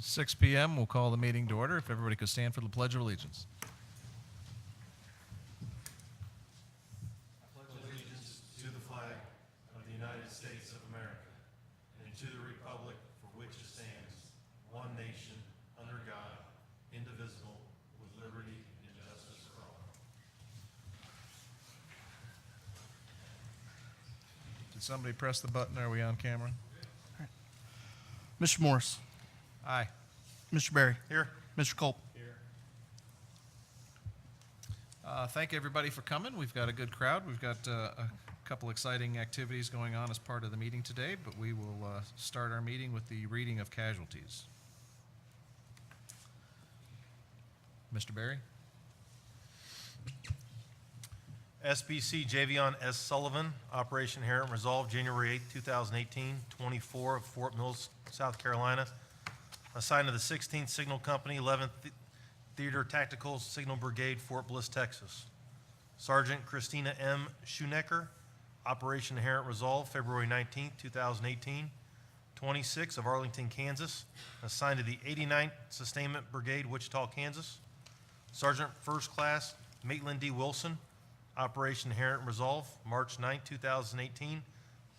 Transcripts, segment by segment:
6 p.m. We'll call the meeting to order. If everybody could stand for the Pledge of Allegiance. I pledge allegiance to the flag of the United States of America and to the republic for which it stands, one nation, under God, indivisible, with liberty and justice for all. Did somebody press the button? Are we on camera? Mr. Morris. Aye. Mr. Berry. Here. Mr. Culp. Here. Thank everybody for coming. We've got a good crowd. We've got a couple exciting activities going on as part of the meeting today, but we will start our meeting with the reading of casualties. Mr. Berry? SBC Javion S. Sullivan, Operation Inherent Resolve, January 8, 2018, 24 of Fort Mills, South Carolina. Assigned to the 16th Signal Company, 11th Theater Tactical Signal Brigade, Fort Bliss, Texas. Sergeant Christina M. Schoenecker, Operation Inherent Resolve, February 19, 2018, 26 of Arlington, Kansas. Assigned to the 89th Sustainment Brigade, Wichita, Kansas. Sergeant First Class Maitland D. Wilson, Operation Inherent Resolve, March 9, 2018,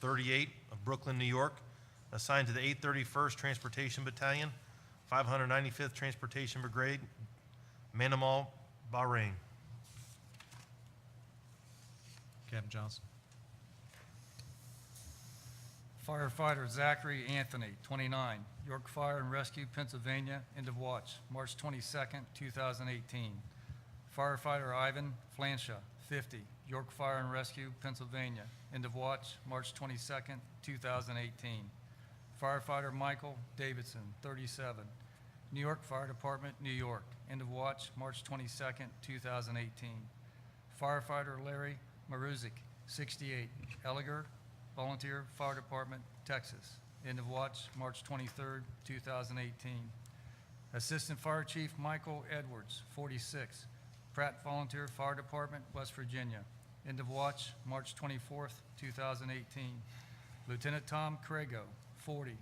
38 of Brooklyn, New York. Assigned to the 831st Transportation Battalion, 595th Transportation Brigade, Manimal, Bahrain. Captain Johnson? Firefighter Zachary Anthony, 29, York Fire and Rescue, Pennsylvania, end of watch, March 22nd, 2018. Firefighter Ivan Flansha, 50, York Fire and Rescue, Pennsylvania, end of watch, March 22nd, 2018. Firefighter Michael Davidson, 37, New York Fire Department, New York, end of watch, March 22nd, 2018. Firefighter Larry Maruzik, 68, Elliger Volunteer Fire Department, Texas, end of watch, March 23rd, 2018. Assistant Fire Chief Michael Edwards, 46, Pratt Volunteer Fire Department, West Virginia, end of watch, March 24th, 2018. Lieutenant Tom Crago, 40,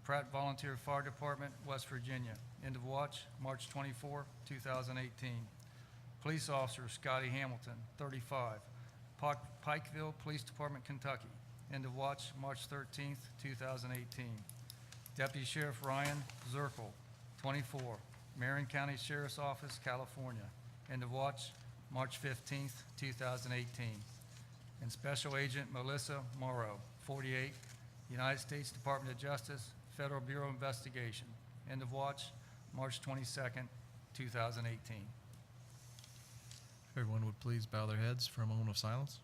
Pratt Volunteer Fire Department, West Virginia, end of watch, March 24, 2018. Police Officer Scotty Hamilton, 35, Pikeville Police Department, Kentucky, end of watch, March 13th, 2018. Deputy Sheriff Ryan Zirkle, 24, Marion County Sheriff's Office, California, end of watch, March 15th, 2018. And Special Agent Melissa Morrow, 48, United States Department of Justice, Federal Bureau of Investigation, end of watch, March 22nd, 2018. If everyone would please bow their heads for a moment of silence.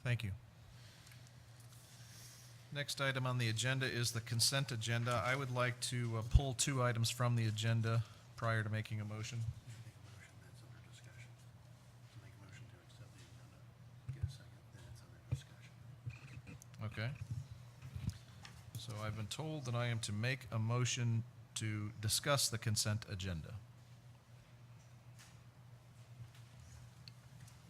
Thank you. Next item on the agenda is the consent agenda. I would like to pull two items from the agenda prior to making a motion. Okay. So I've been told that I am to make a motion to discuss the consent agenda.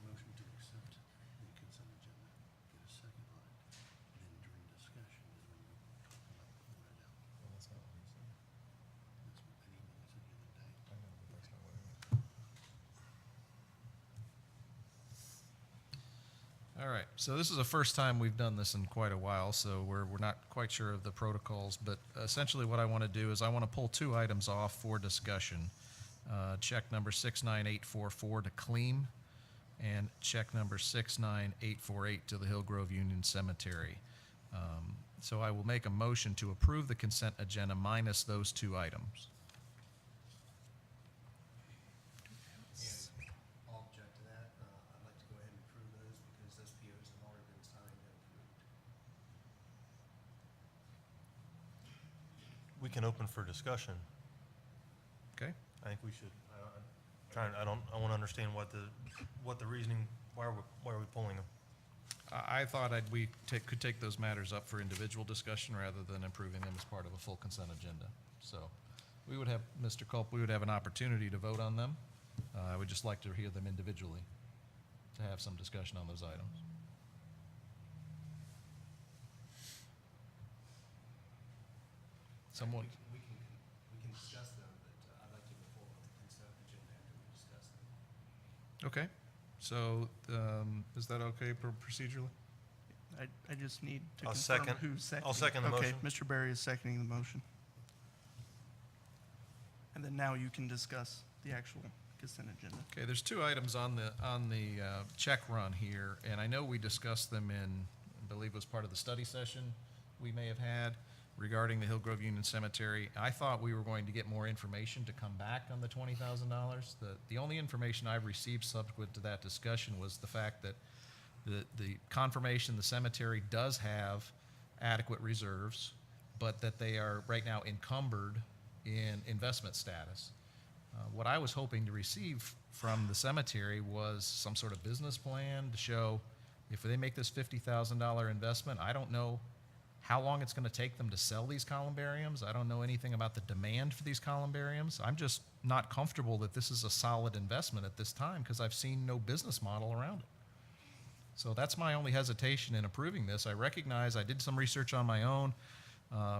Motion to accept the consent agenda, get a second on it, and then during discussion is when we talk about pulling it out. Well, that's not what he said. That's what an email said the other day. I know, but that's not what I meant. All right, so this is the first time we've done this in quite a while, so we're not quite sure of the protocols, but essentially what I want to do is I want to pull two items off for discussion. Check number 69844 to Cleam, and check number 69848 to the Hillgrove Union Cemetery. So I will make a motion to approve the consent agenda minus those two items. I'll object to that. I'd like to go ahead and approve those because those POs have already been signed and approved. We can open for discussion. Okay? I think we should. I want to understand what the reasoning, why are we pulling them? I thought we could take those matters up for individual discussion rather than approving them as part of a full consent agenda. So We would have, Mr. Culp, we would have an opportunity to vote on them. I would just like to hear them individually, to have some discussion on those items. Someone, We can discuss them, but I'd like to move forward with the consent agenda after we discuss them. okay, so, is that okay procedurally? I just need to I'll confirm second. who's seconding. I'll second the Okay, motion. Mr. Berry is seconding the motion. And then now you can discuss the actual consent agenda. Okay, there's two items on the check run here, and I know we discussed them in, I believe it was part of the study session we may have had regarding the Hillgrove Union Cemetery. I thought we were going to get more information to come back on the $20,000. The only information I've received subsequent to that discussion was the fact that the confirmation the cemetery does have adequate reserves, but that they are right now encumbered in investment status. What I was hoping to receive from the cemetery was some sort of business plan to show if they make this $50,000 investment, I don't know how long it's going to take them to sell these columbariums. I don't know anything about the demand for these columbariums. I'm just not comfortable that this is a solid investment at this time because I've seen no business model around it. So that's my only hesitation in approving this. I recognize I did some research on my own.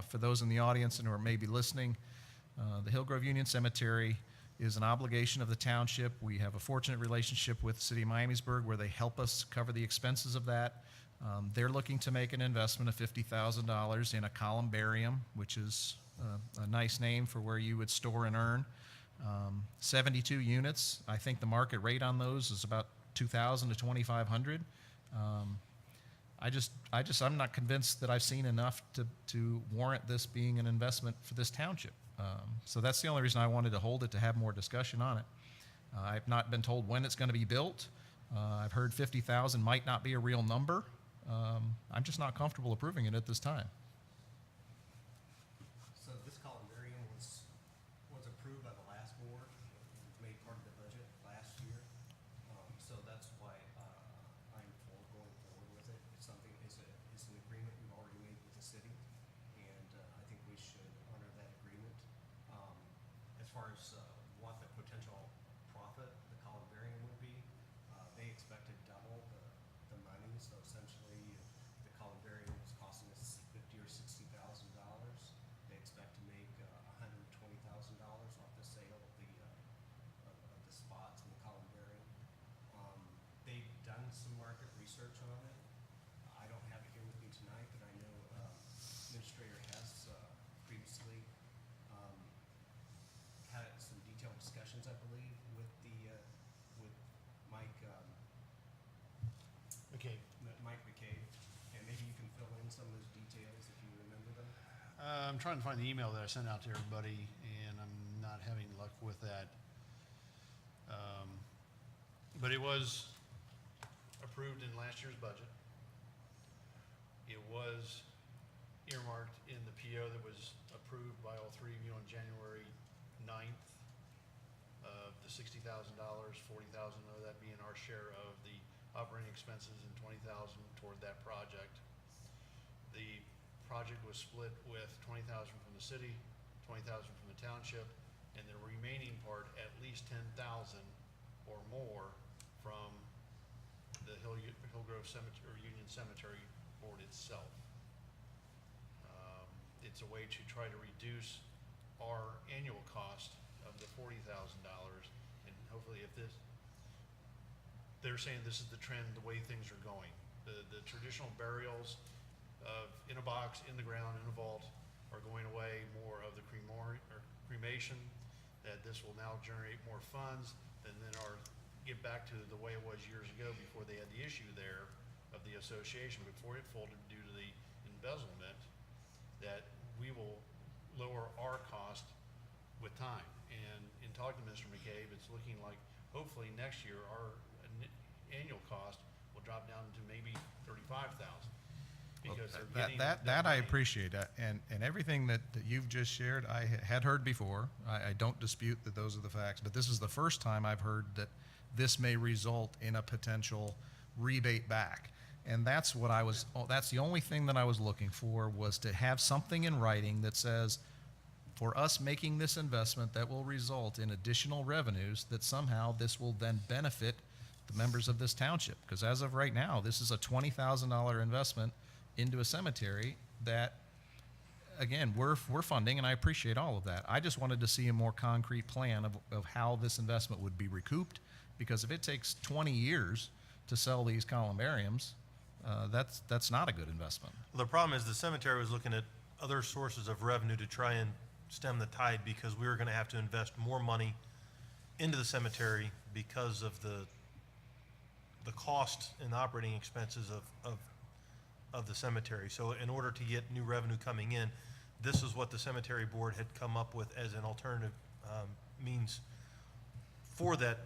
For those in the audience and who are maybe listening, the Hillgrove Union Cemetery is an obligation of the township. We have a fortunate relationship with the city of Miamisburg where they help us cover the expenses of that. They're looking to make an investment of $50,000 in a columbarium, which is a nice name for where you would store and earn. 72 units. I think the market rate on those is about $2,000 to $2,500. I'm not convinced that I've seen enough to warrant this being an investment for this township. So that's the only reason I wanted to hold it, to have more discussion on it. I've not been told when it's going to be built. I've heard 50,000 might not be a real number. I'm just not comfortable approving it at this time. So this columbarium was approved by the last board, made part of the budget last year. So that's why I'm for going forward with it. It's something, it's an agreement we've already made with the city, and I think we should honor that agreement. As far as what the potential profit the columbarium would be, they expect to double the money. So essentially, if the columbarium was costing us $50,000 or $60,000, they expect to make $120,000 off the sale of the spots in the columbarium. They've done some market research on it. I don't have it here with me tonight, but I know Administrator Hess previously had some detailed discussions, I believe, with Mike McCabe. Mike McCabe, and maybe you can fill in some of those details if you remember them. I'm trying to find the email that I sent out to everybody, and I'm not having luck with that. But it was approved in last year's budget. It was earmarked in the PO that was approved by all three of you on January 9th of the $60,000, $40,000 of that being our share of the operating expenses and $20,000 toward that project. The project was split with $20,000 from the city, $20,000 from the township, and the remaining part, at least $10,000 or more from the Hillgrove Cemetery, or Union Cemetery Board itself. It's a way to try to reduce our annual cost of the $40,000, and hopefully if this, they're saying this is the trend, the way things are going. The traditional burials of in a box, in the ground, in a vault are going away, more of the cremation, that this will now generate more funds, and then get back to the way it was years ago before they had the issue there of the association, before it folded due to the embezzlement, that we will lower our cost with time. And in talking to Mr. McCabe, it's looking like hopefully next year our annual cost will drop down to maybe $35,000. Because they're getting That I money. appreciate, and everything that you've just shared, I had heard before. I don't dispute that those are the facts, but this is the first time I've heard that this may result in a potential rebate back. And that's what that's the only thing that I was looking for, was to have something in writing that says for us making this investment that will result in additional revenues, that somehow this will then benefit the members of this township. Because as of right now, this is a $20,000 investment into a cemetery that, again, we're funding, and I appreciate all of that. I just wanted to see a more concrete plan of how this investment would be recouped, because if it takes 20 years to sell these columbariums, that's not a good investment. Well, the problem is the cemetery was looking at other sources of revenue to try and stem the tide, because we were gonna have to invest more money into the cemetery because of the cost and operating expenses of the cemetery. So in order to get new revenue coming in, this is what the cemetery board had come up with as an alternative means for that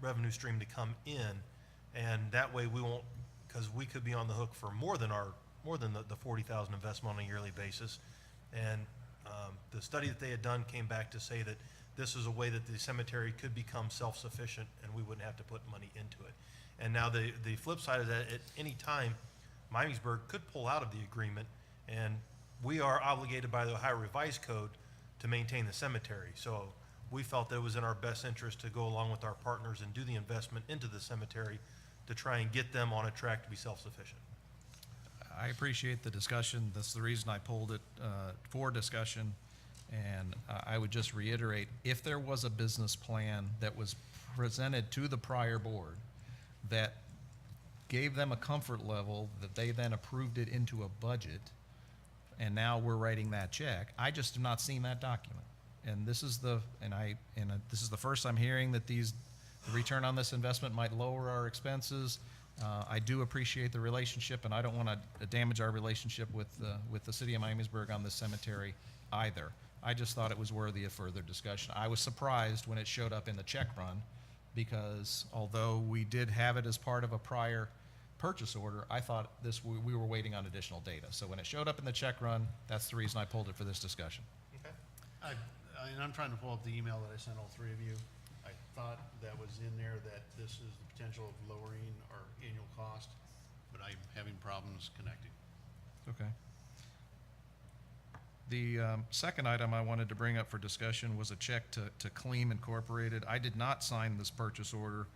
revenue stream to come in. And that way we won't, because we could be on the hook for more than the 40,000 investment on a yearly basis. And the study that they had done came back to say that this is a way that the cemetery could become self-sufficient and we wouldn't have to put money into it. And now the flip side is that at any time, Miamisburg could pull out of the agreement, and we are obligated by the Ohio Revised Code to maintain the cemetery. So we felt that it was in our best interest to go along with our partners and do the investment into the cemetery to try and get them on a track to be self-sufficient. I appreciate the discussion. That's the reason I pulled it for discussion. And I would just reiterate, if there was a business plan that was presented to the prior board that gave them a comfort level, that they then approved it into a budget, and now we're writing that check, I just have not seen that document. And this is this is the first I'm hearing that the return on this investment might lower our expenses. I do appreciate the relationship, and I don't want to damage our relationship with the city of Miamisburg on this cemetery either. I just thought it was worthy of further discussion. I was surprised when it showed up in the check run, because although we did have it as part of a prior purchase order, I thought we were waiting on additional data. So when it showed up in the check run, that's the reason I pulled it for this discussion. Okay. And I'm trying to pull up the email that I sent all three of you. I thought that was in there, that this is the potential of lowering our annual cost, but I'm having problems connecting. Okay. The second item I wanted to bring up for discussion was a check to Clean Incorporated. I did not sign this purchase order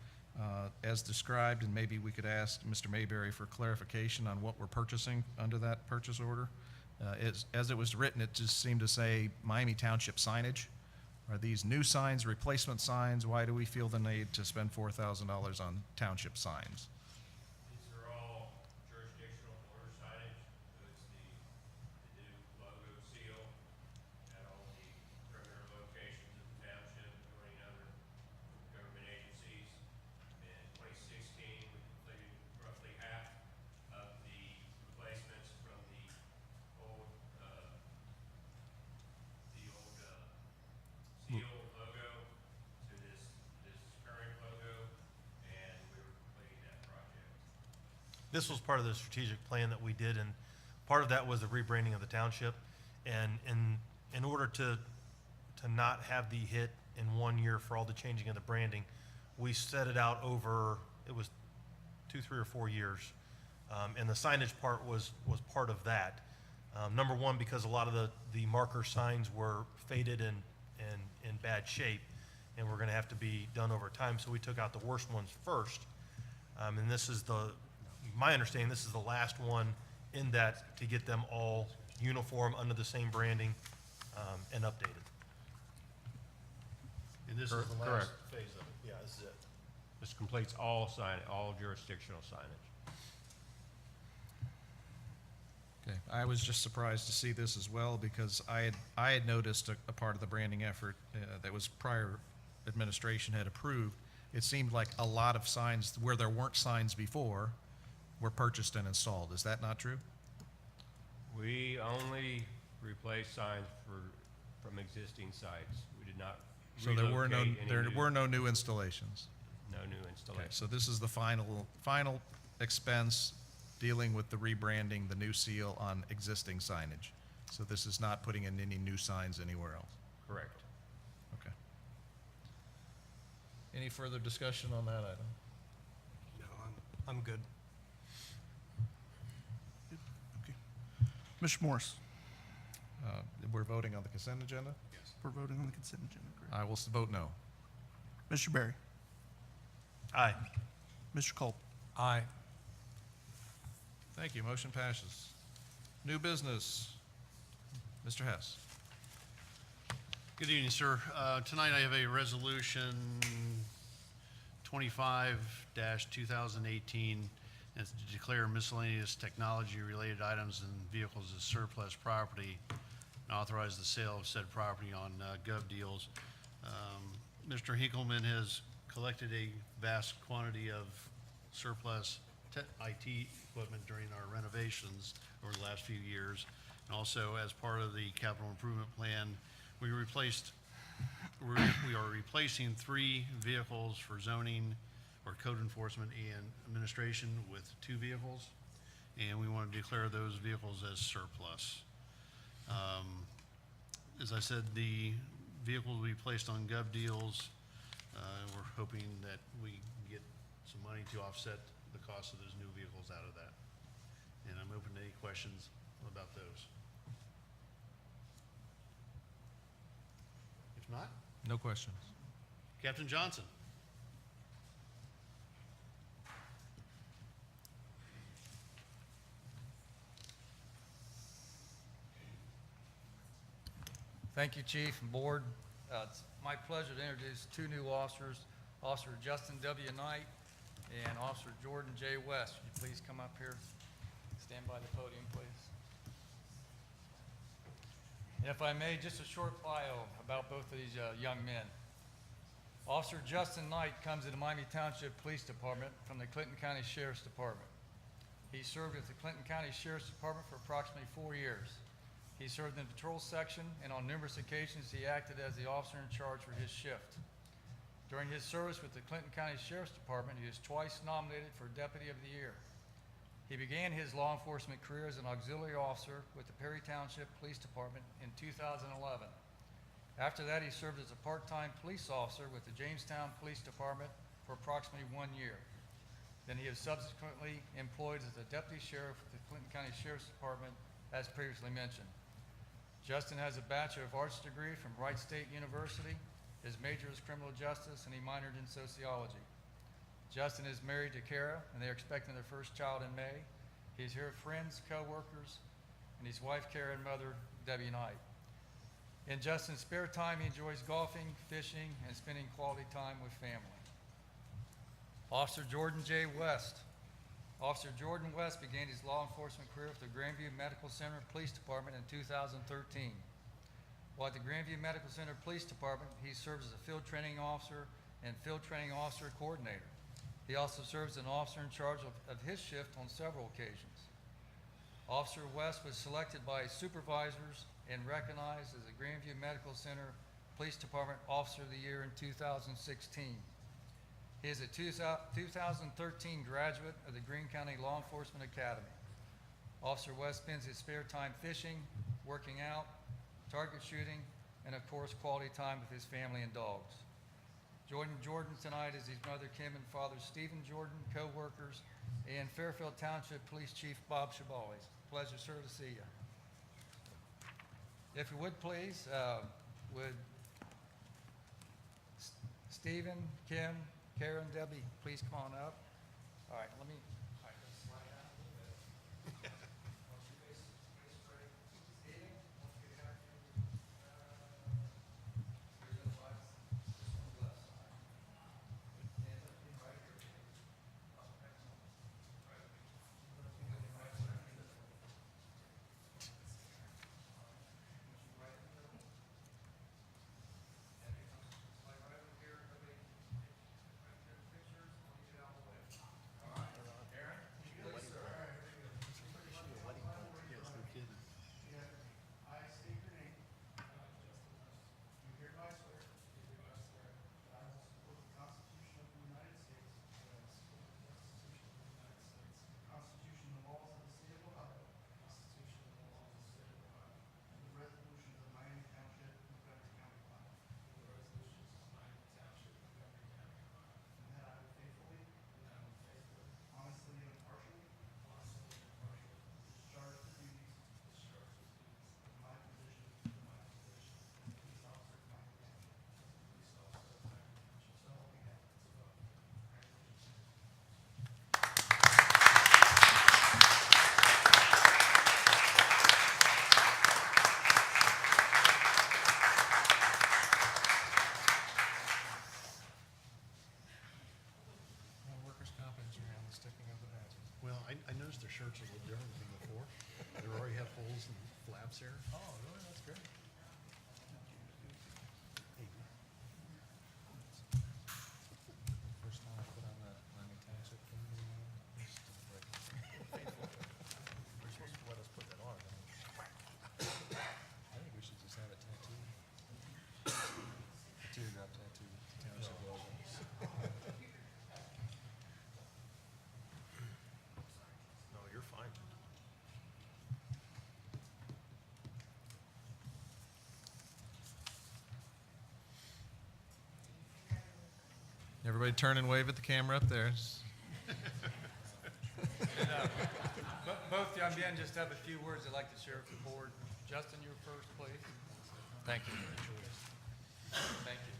as described, and maybe we could ask Mr. Mayberry for clarification on what we're purchasing under that purchase order. As it was written, it just seemed to say Miami Township signage. Are these new signs, replacement signs? Why do we feel the need to spend $4,000 on township signs? These are all jurisdictional order signage, so it's the new logo seal at all the perimeter locations of the township, joining other government agencies. In 2016, we completed roughly half of the replacements from the old seal logo to this current logo, and we were completing that project. This was part of the strategic plan that we did, and part of that was the rebranding of the township. And in order to not have the hit in 1 year for all the changing of the branding, we set it out over, it was 2, 3, or 4 years. And the signage part was part of that. Number one, because a lot of the marker signs were faded and in bad shape, and were gonna have to be done over time, so we took out the worst ones first. And this is my understanding, this is the last one in that, to get them all uniform under the same branding, and updated. And this is the last Correct. phase of it. Yeah, this is it. This completes all jurisdictional signage. Okay, I was just surprised to see this as well, because I had noticed a part of the branding effort that was prior administration had approved. It seemed like a lot of signs where there weren't signs before were purchased and installed. Is that not true? We only replace signs from existing sites. We did not So there were relocate no new installations. no new Okay, installations. so this is the final expense dealing with the rebranding, the new seal on existing signage. So this is not putting in any new signs anywhere else. Correct. Okay. Any further discussion on that item? No, I'm good. Okay. Mr. Morris? we're voting on the consent agenda? We're voting on the consent agenda, correct? I will vote no. Mr. Berry. Aye. Mr. Culp. Aye. Thank you, motion passes. New business, Mr. Hess. Good evening, sir. Tonight I have a resolution 25-2018. It's to declare miscellaneous technology-related items and vehicles as surplus property and authorize the sale of said property on Gov Deals. Mr. Hinkleman has collected a vast quantity of surplus IT equipment during our renovations over the last few years. And also, as part of the capital improvement plan, we are replacing 3 vehicles for zoning or code enforcement and administration with 2 vehicles, and we want to declare those vehicles as surplus. As I said, the vehicles will be placed on Gov Deals. We're hoping that we get some money to offset the cost of those new vehicles out of that. And I'm open to any questions about those. If not, No questions. Captain Johnson. Thank you, Chief and Board. It's my pleasure to introduce 2 new officers, Officer Justin W. Knight and Officer Jordan J. West. Would you please come up here, stand by the podium, please. And if I may, just a short bio about both of these young men. Officer Justin Knight comes to the Miami Township Police Department from the Clinton County Sheriff's Department. He served with the Clinton County Sheriff's Department for approximately 4 years. He served in the patrol section, and on numerous occasions he acted as the officer in charge for his shift. During his service with the Clinton County Sheriff's Department, he was twice nominated for Deputy of the Year. He began his law enforcement career as an auxiliary officer with the Perry Township Police Department in 2011. After that, he served as a part-time police officer with the Jamestown Police Department for approximately 1 year. Then he was subsequently employed as a deputy sheriff with the Clinton County Sheriff's Department, as previously mentioned. Justin has a Bachelor of Arts degree from Wright State University. His major is criminal justice, and he minored in sociology. Justin is married to Kara, and they are expecting their first child in May. He's here with friends, co-workers, and his wife Kara and mother Debbie Knight. In Justin's spare time, he enjoys golfing, fishing, and spending quality time with family. Officer Jordan J. West. Officer Jordan West began his law enforcement career with the Grandview Medical Center Police Department in 2013. While at the Grandview Medical Center Police Department, he serves as a field training officer and field training officer coordinator. He also serves as an officer in charge of his shift on several occasions. Officer West was selected by supervisors and recognized as the Grandview Medical Center Police Department Officer of the Year in 2016. He is a 2013 graduate of the Greene County Law Enforcement Academy. Officer West spends his spare time fishing, working out, target shooting, and of course, quality time with his family and dogs. Joining Jordan tonight is his mother Kim and father Stephen Jordan, co-workers, and Fairfield Township Police Chief Bob Chabales. Pleasure, sir, to see you. If you would please, would Stephen, Kim, Karen, Debbie, please come on up. All right, let me. All right, let's slide down a little bit. Once you face straight. Stephen, once you get back to here's the left, this one's left side. Stand up in right here. Oh, excellent. Right. Right side. Right in the middle. And it comes slide right over here. Everybody. Pictures, I'll get out of the way. All right. Everybody turn and wave at the camera up there. Both young men just have a few words they'd like to share with the board. Justin, you're first, please. Thank you. Thank you.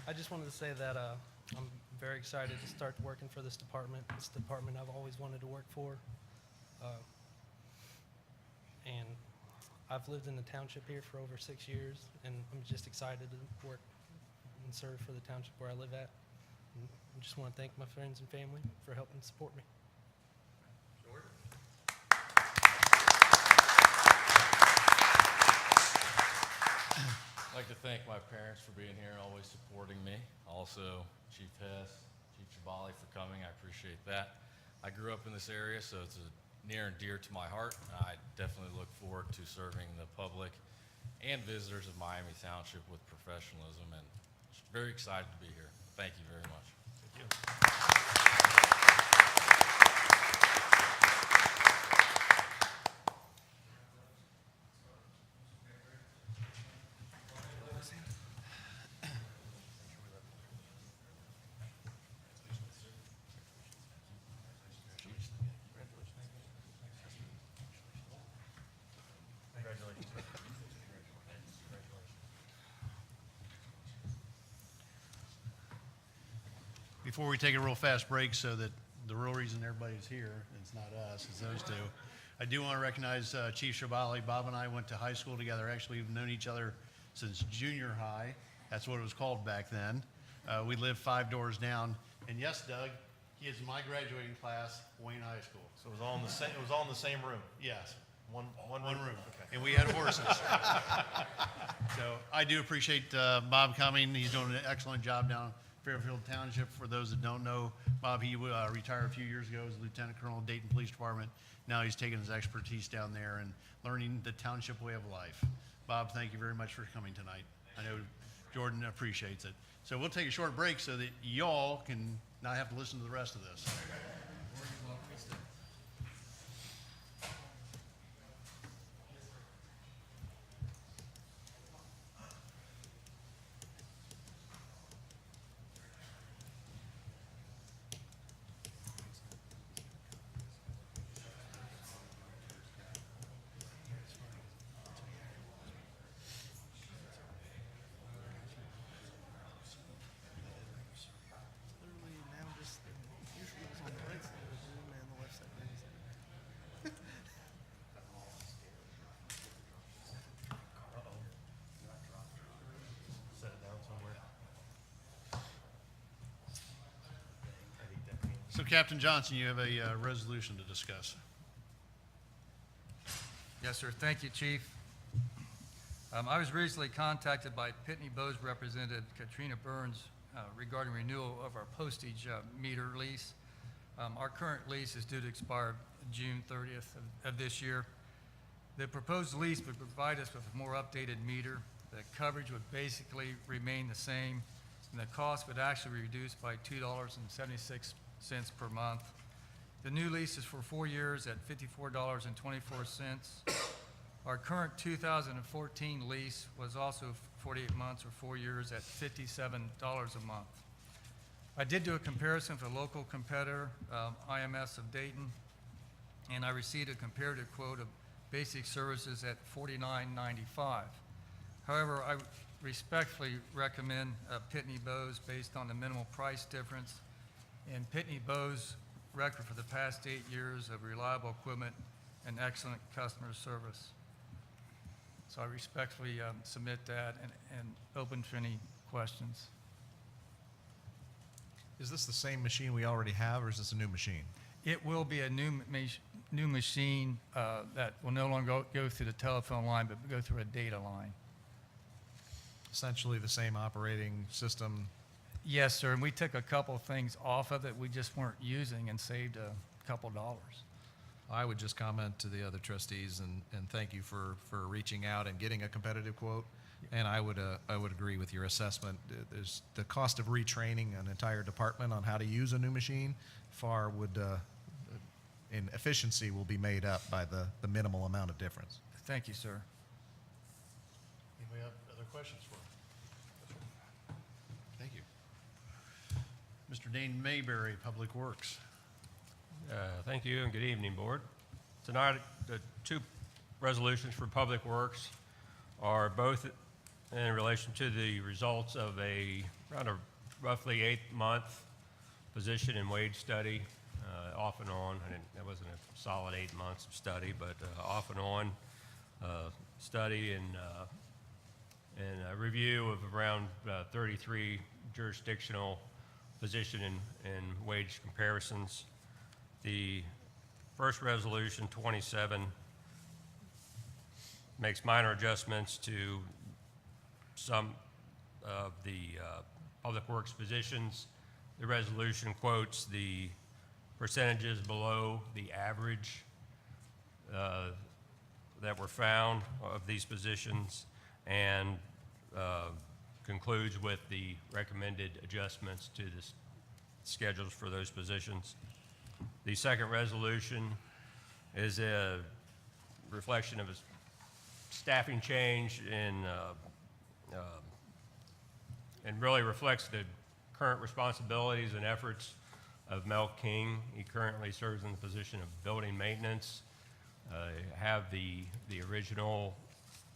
I just wanted to say that I'm very excited to start working for this department. It's the department I've always wanted to work for. And I've lived in the township here for over 6 years, and I'm just excited to work and serve for the township where I live at. And I just want to thank my friends and family for helping support me. I'd like to thank my parents for being here and always supporting me. Also, Chief Hess, Chief Chabali for coming. I appreciate that. I grew up in this area, so it's near and dear to my heart. I definitely look forward to serving the public and visitors of Miami Township with professionalism, and very excited to be here. Thank you very much. Before we take a real fast break so that the real reason everybody's here, and it's not us, it's those two, I do want to recognize Chief Shabali. Bob and I went to high school together. Actually, we've known each other since junior high. That's what it was called back then. We lived 5 doors down. And yes, Doug, he is in my graduating class, Wayne High School. So it was all in the same, it was all in the same room? Yes, One one room? room. Okay. And we had horses. So I do appreciate Bob coming. He's doing an excellent job down Fairfield Township. For those that don't know, Bob, he retired a few years ago as Lieutenant Colonel of Dayton Police Department. Now he's taking his expertise down there and learning the township way of life. Bob, thank you very much for coming tonight. I know Jordan appreciates it. So we'll take a short break so that y'all can not have to listen to the rest of this. Literally now just usually it's on the right side of the Zoom and the left side of the Zoom. Set it down somewhere. I hate that feeling. So Captain Johnson, you have a resolution to discuss. Yes, sir. Thank you, Chief. I was recently contacted by Pitney Bowes representative Katrina Burns regarding renewal of our postage meter lease. Our current lease is due to expire June 30th of this year. The proposed lease would provide us with a more updated meter. The coverage would basically remain the same, and the cost would actually be reduced by $2.76 per month. The new lease is for 4 years at $54.24. Our current 2014 lease was also 48 months or 4 years at $57 a month. I did do a comparison for a local competitor, IMS of Dayton, and I received a comparative quote of basic services at $49.95. However, I respectfully recommend Pitney Bowes based on the minimal price difference and Pitney Bowes' record for the past 8 years of reliable equipment and excellent customer service. So I respectfully submit that and open for any questions. Is this the same machine we already have, or is this a new machine? It will be a new machine that will no longer go through the telephone line, but go through a data line. Essentially the same operating system. Yes, sir, and we took a couple of things off of it we just weren't using and saved a couple dollars. I would just comment to the other trustees and thank you for reaching out and getting a competitive quote. And I would agree with your assessment. There's the cost of retraining an entire department on how to use a new machine far would, in efficiency, will be made up by the minimal amount of difference. Thank you, sir. Anybody have other questions for him? Mr. Dane Mayberry, Public Works. Thank you and good evening, Board. Tonight, the two resolutions for Public Works are both in relation to the results of around a roughly 8-month position and wage study, off and on. That wasn't a solid 8 months of study, but off and on study and a review of around 33 jurisdictional position and wage comparisons. The first resolution, 27, makes minor adjustments to some of the Public Works positions. The resolution quotes the percentages below the average that were found of these positions and concludes with the recommended adjustments to the schedules for those positions. The second resolution is a reflection of a staffing change and really reflects the current responsibilities and efforts of Mel King. He currently serves in the position of building maintenance. Have the original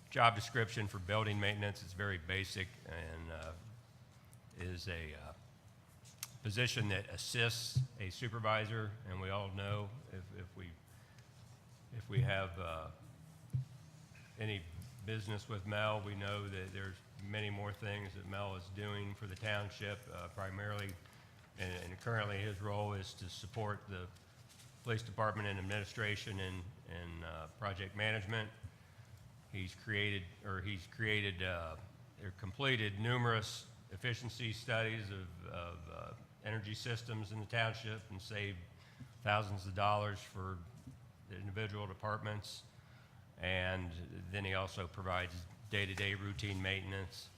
job description for building maintenance. It's very basic and is a position that assists a supervisor, and we all know if we have any business with Mel, we know that there's many more things that Mel is doing for the township, primarily, and currently his role is to support the police department and administration and project management. He's completed numerous efficiency studies of energy systems in the township and saved thousands of dollars for the individual departments. And then he also provides day-to-day routine maintenance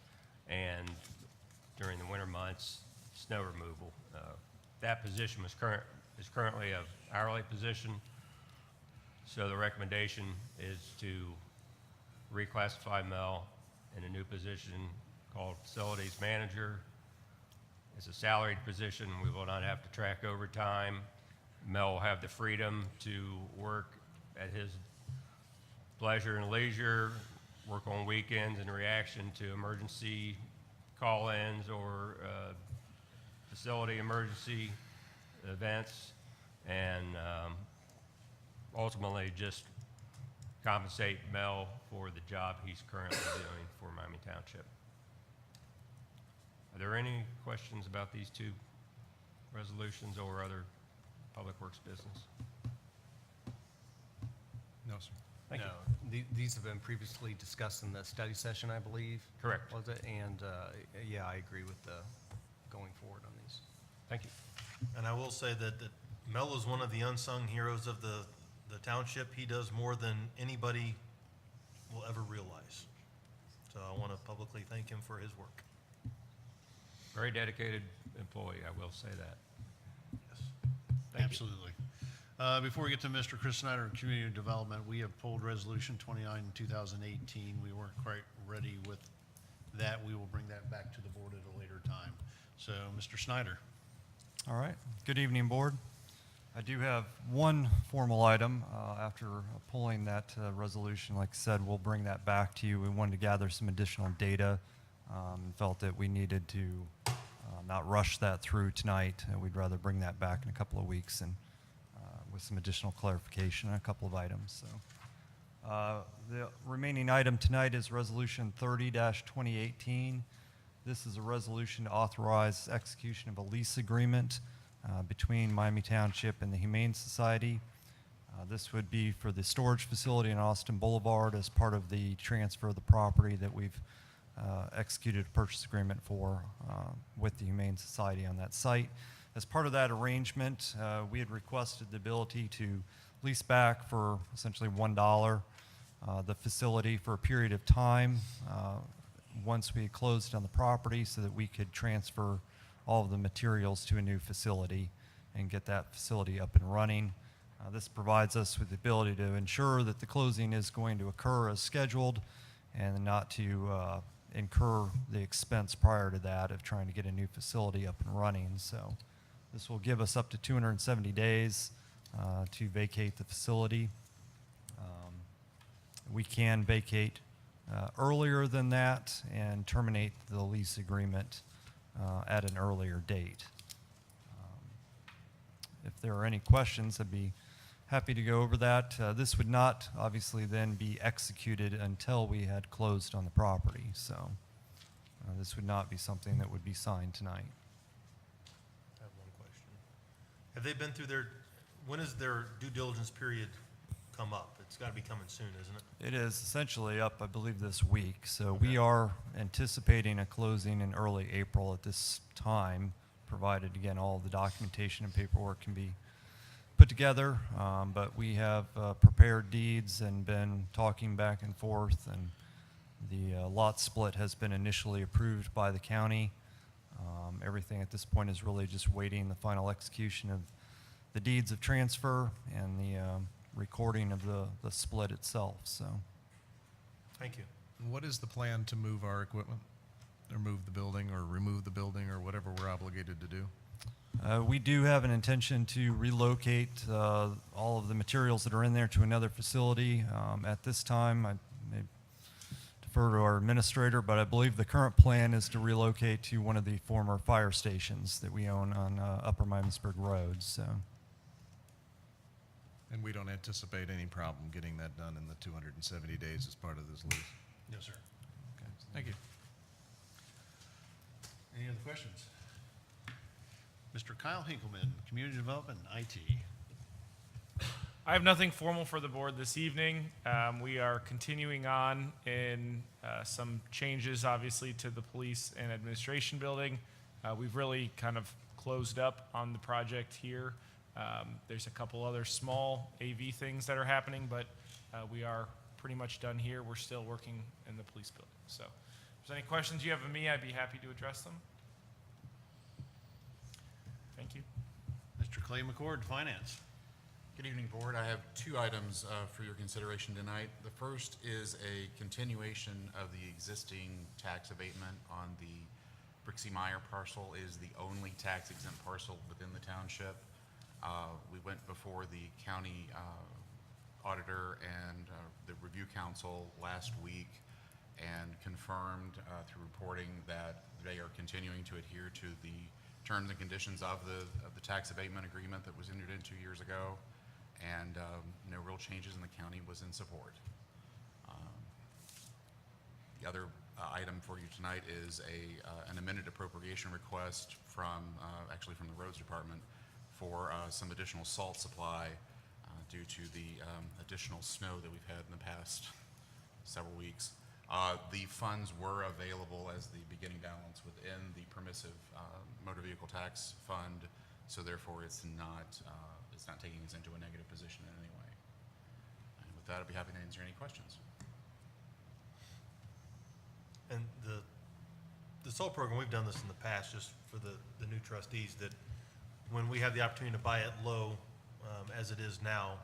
and during the winter months, snow removal. That position is currently an hourly position. So the recommendation is to reclassify Mel in a new position called Facilities Manager. It's a salaried position. We will not have to track overtime. Mel will have the freedom to work at his pleasure and leisure, work on weekends in reaction to emergency call-ins or facility emergency events, and ultimately just compensate Mel for the job he's currently doing for Miami Township. Are there any questions about these two resolutions or other Public Works business? No, sir. Thank you. No, these have been previously discussed in the study session, I believe. Correct. Was it? And, yeah, I agree with the going forward on these. Thank you. And I will say that Mel is one of the unsung heroes of the township. He does more than anybody will ever realize. So I want to publicly thank him for his work. Very dedicated employee, I will say that. Yes. Thank you. Absolutely. Before we get to Mr. Chris Snyder, Community Development, we have pulled Resolution 29 in 2018. We weren't quite ready with that. We will bring that back to the board at a later time. So, Mr. Snyder. All right. Good evening, Board. I do have one formal item. After pulling that resolution, like I said, we'll bring that back to you. We wanted to gather some additional data. Felt that we needed to not rush that through tonight. We'd rather bring that back in a couple of weeks and with some additional clarification on a couple of items. So, the remaining item tonight is Resolution 30-2018. This is a resolution to authorize execution of a lease agreement between Miami Township and the Humane Society. This would be for the storage facility in Austin Boulevard as part of the transfer of the property that we've executed a purchase agreement for with the Humane Society on that site. As part of that arrangement, we had requested the ability to lease back for essentially $1 the facility for a period of time once we had closed on the property so that we could transfer all of the materials to a new facility and get that facility up and running. This provides us with the ability to ensure that the closing is going to occur as scheduled and not to incur the expense prior to that of trying to get a new facility up and running. So this will give us up to 270 days to vacate the facility. We can vacate earlier than that and terminate the lease agreement at an earlier date. If there are any questions, I'd be happy to go over that. This would not obviously then be executed until we had closed on the property. So this would not be something that would be signed tonight. I have one question. Have they been through when is their due diligence period come up? It's got to be coming soon, isn't it? It is essentially up, I believe, this week. So we are anticipating a closing in early April at this time, provided, again, all the documentation and paperwork can be put together. But we have prepared deeds and been talking back and forth, and the lot split has been initially approved by the county. Everything at this point is really just waiting the final execution of the deeds of transfer and the recording of the split itself. So Thank you. What is the plan to move our equipment, or move the building, or remove the building, or whatever we're obligated to do? we do have an intention to relocate all of the materials that are in there to another facility. At this time, I may defer to our administrator, but I believe the current plan is to relocate to one of the former fire stations that we own on Upper Miamisburg Road. So. And we don't anticipate any problem getting that done in the 270 days as part of this lease? No, sir. Okay, thank you. Any other questions? Mr. Kyle Hinkleman, Community Development and IT. I have nothing formal for the board this evening. We are continuing on in some changes, obviously, to the police and administration building. We've really kind of closed up on the project here. There's a couple other small AV things that are happening, but we are pretty much done here. We're still working in the police building. So if there's any questions you have of me, I'd be happy to address them. Thank you. Mr. Clay McCord, Finance. Good evening, Board. I have two items for your consideration tonight. The first is a continuation of the existing tax abatement on the Brixie Meyer parcel. It is the only tax exempt parcel within the township. We went before the county auditor and the review council last week and confirmed through reporting that they are continuing to adhere to the terms and conditions of the tax abatement agreement that was entered into years ago, and no real changes in the county was in support. The other item for you tonight is an amended appropriation request from actually from the Roads Department for some additional salt supply due to the additional snow that we've had in the past several weeks. The funds were available as the beginning balance within the permissive motor vehicle tax fund, so therefore it's not taking us into a negative position in any way. And with that, I'd be happy to answer any questions. And the SOL program, we've done this in the past, just for the new trustees, that when we have the opportunity to buy it low, as it is now,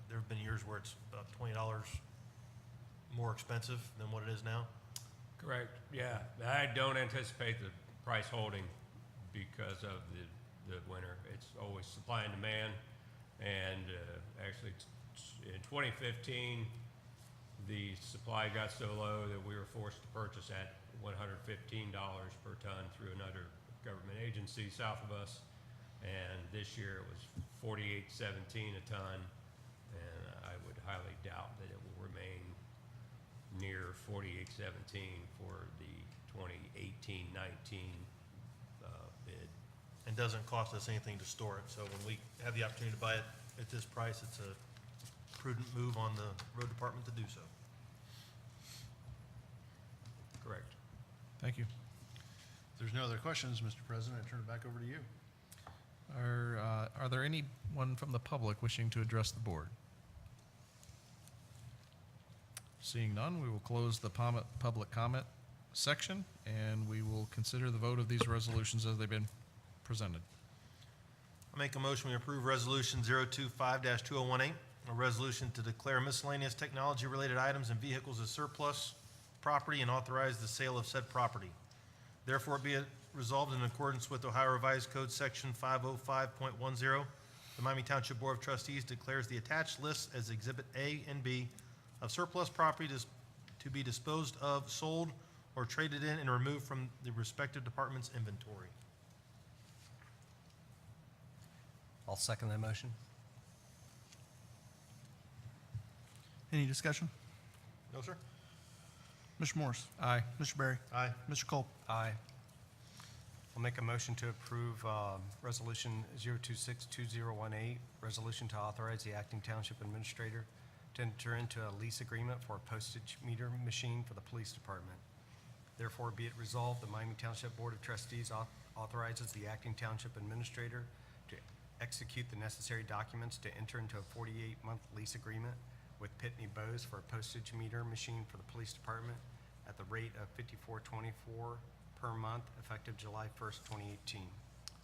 there have been years where it's about $20 more expensive than what it is now. Correct, yeah. I don't anticipate the price holding because of the winter. It's always supply and demand. And actually, in 2015, the supply got so low that we were forced to purchase at $115 per ton through another government agency south of us. And this year it was $48.17 a ton. And I would highly doubt that it will remain near $48.17 for the 2018-19 bid. And doesn't cost us anything to store it. So when we have the opportunity to buy it at this price, it's a prudent move on the road department to do so. Correct. Thank you. If there's no other questions, Mr. President, I turn it back over to you. Are there anyone from the public wishing to address the board? Seeing none, we will close the public comment section, and we will consider the vote of these resolutions as they've been presented. I make a motion we approve Resolution 025-2018, a resolution to declare miscellaneous technology-related items and vehicles as surplus property and authorize the sale of said property. Therefore, be it resolved in accordance with Ohio Revised Code Section 505.10, the Miami Township Board of Trustees declares the attached list as Exhibit A and B of surplus property to be disposed of, sold, or traded in and removed from the respective department's inventory. I'll second that motion. Any discussion? No, sir? Mr. Morris? Aye. Mr. Berry? Aye. Mr. Culp? Aye. I'll make a motion to approve Resolution 0262018, resolution to authorize the acting township administrator to enter into a lease agreement for a postage meter machine for the police department. Therefore, be it resolved, the Miami Township Board of Trustees authorizes the acting township administrator to execute the necessary documents to enter into a 48-month lease agreement with Pitney Bowes for a postage meter machine for the police department at the rate of $54.24 per month, effective July 1st, 2018.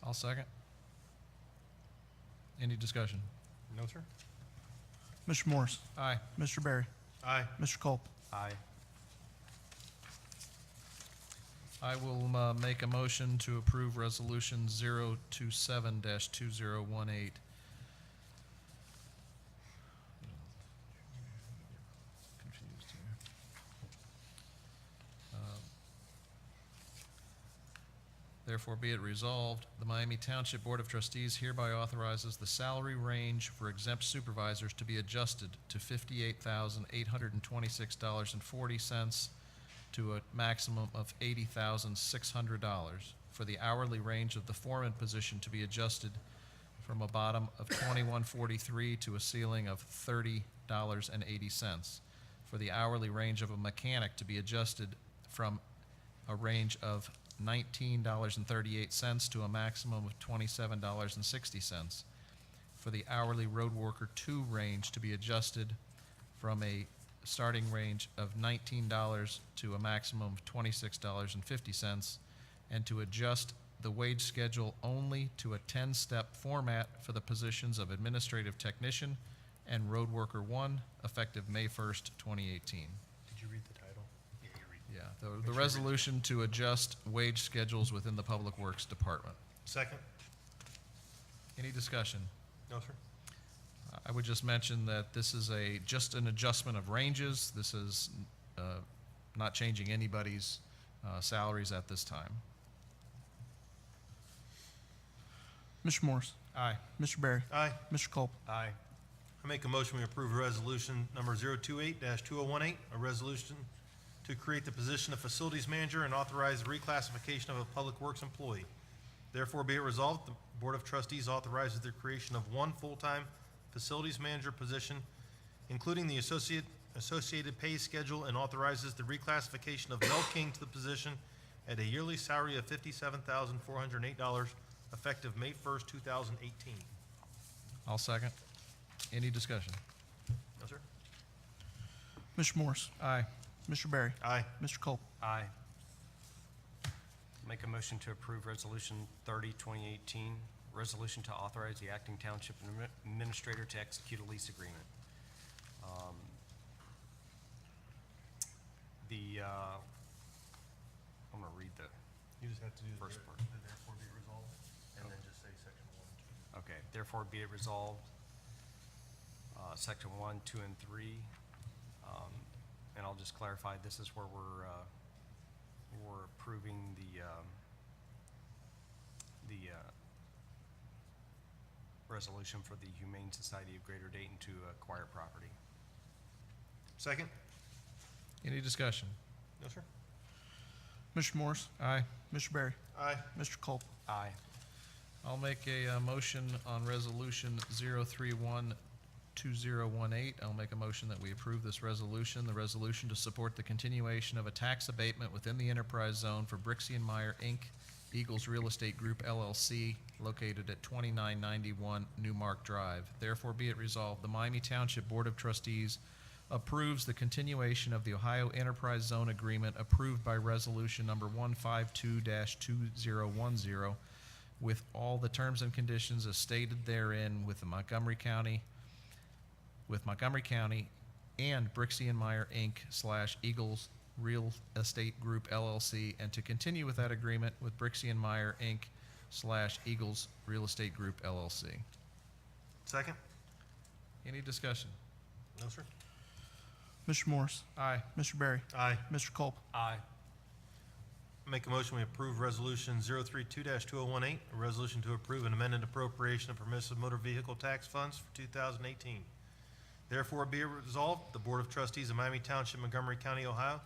I'll second. Any discussion? No, sir? Mr. Morris? Aye. Mr. Berry? Aye. Mr. Culp? Aye. I will make a motion to approve Resolution 027-2018. Confused here. Therefore, be it resolved, the Miami Township Board of Trustees hereby authorizes the salary range for exempt supervisors to be adjusted to $58,826.40 to a maximum of $80,600, for the hourly range of the foreman position to be adjusted from a bottom of $21.43 to a ceiling of $30.80, for the hourly range of a mechanic to be adjusted from a range of $19.38 to a maximum of $27.60, for the hourly road worker 2 range to be adjusted from a starting range of $19 to a maximum of $26.50, and to adjust the wage schedule only to a 10-step format for the positions of administrative technician and road worker 1, effective May 1st, 2018. Did you read the title? Yeah, you read. Yeah, the resolution to adjust wage schedules within the Public Works Department. Second? Any discussion? No, sir? I would just mention that this is just an adjustment of ranges. This is not changing anybody's salaries at this time. Mr. Morris? Aye. Mr. Berry? Aye. Mr. Culp? Aye. I make a motion we approve resolution number 028-2018, a resolution to create the position of facilities manager and authorize the reclassification of a public works employee. Therefore, be it resolved, the Board of Trustees authorizes the creation of 1 full-time facilities manager position, including the associated pay schedule, and authorizes the reclassification of Mel King to the position at a yearly salary of $57,408, effective May 1st, 2018. I'll second. Any discussion? No, sir? Mr. Morris? Aye. Mr. Berry? Aye. Mr. Culp? Aye. Make a motion to approve Resolution 30-2018, resolution to authorize the acting township administrator to execute a lease agreement. I'm gonna read the You just have to do the first part. therefore be resolved, and then just say section 1 and 2. Okay, therefore be it resolved, section 1, 2, and 3. And I'll just clarify, this is where we're approving the resolution for the Humane Society of Greater Dayton to acquire property. Second? Any discussion? No, sir? Mr. Morris? Aye. Mr. Berry? Aye. Mr. Culp? Aye. I'll make a motion on Resolution 031-2018. I'll make a motion that we approve this resolution, the resolution to support the continuation of a tax abatement within the enterprise zone for Brixey and Meyer, Inc., Eagles Real Estate Group, LLC, located at 2991 Newmark Drive. Therefore, be it resolved, the Miami Township Board of Trustees approves the continuation of the Ohio Enterprise Zone Agreement approved by Resolution number 152-2010 with all the terms and conditions as stated therein with Montgomery County and Brixey and Meyer, Inc. / Eagles Real Estate Group LLC, and to continue with that agreement with Brixey and Meyer, Inc. / Eagles Real Estate Group LLC. Second? Any discussion? No, sir. Mr. Morris. Aye. Mr. Berry. Aye. Mr. Culp. Aye. Make a motion, we approve Resolution 032-2018, a resolution to approve an amended appropriation of permissive motor vehicle tax funds for 2018. Therefore, be it resolved, the Board of Trustees of Miami Township, Montgomery County, Ohio,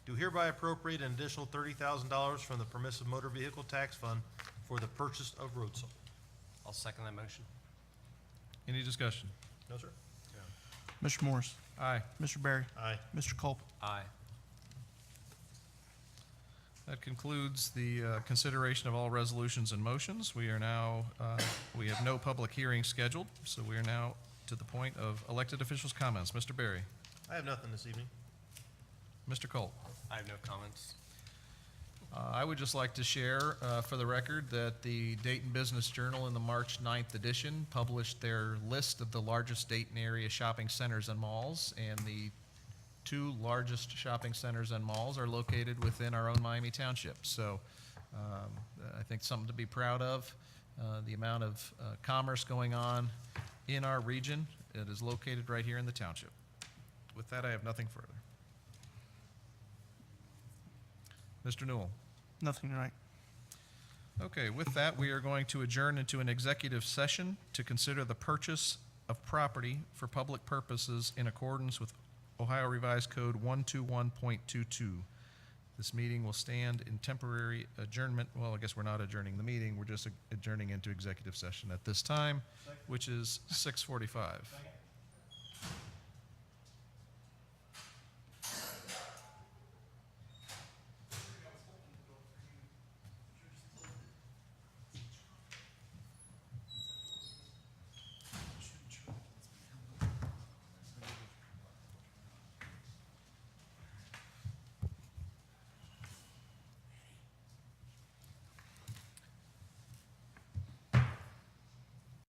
do hereby appropriate an additional $30,000 from the permissive motor vehicle tax fund for the purchase of road salt. I'll second that motion. Any discussion? No, sir. Mr. Morris. Aye. Mr. Berry. Aye. Mr. Culp. Aye. That concludes the consideration of all resolutions and motions. We are now, we have no public hearing scheduled, so we are now to the point of elected officials' comments. Mr. Berry. I have nothing this evening. Mr. Culp. I have no comments. I would just like to share, for the record, that the Dayton Business Journal in the March 9th edition published their list of the largest Dayton area shopping centers and malls, and the 2 largest shopping centers and malls are located within our own Miami Township. So I think something to be proud of, the amount of commerce going on in our region. It is located right here in the township. With that, I have nothing further. Mr. Newell. Nothing tonight. Okay, with that, we are going to adjourn into an executive session to consider the purchase of property for public purposes in accordance with Ohio Revised Code 121.22. This meeting will stand in temporary adjournment. Well, I guess we're not adjourning the meeting. We're just adjourning into executive session at this time, which is 6:45.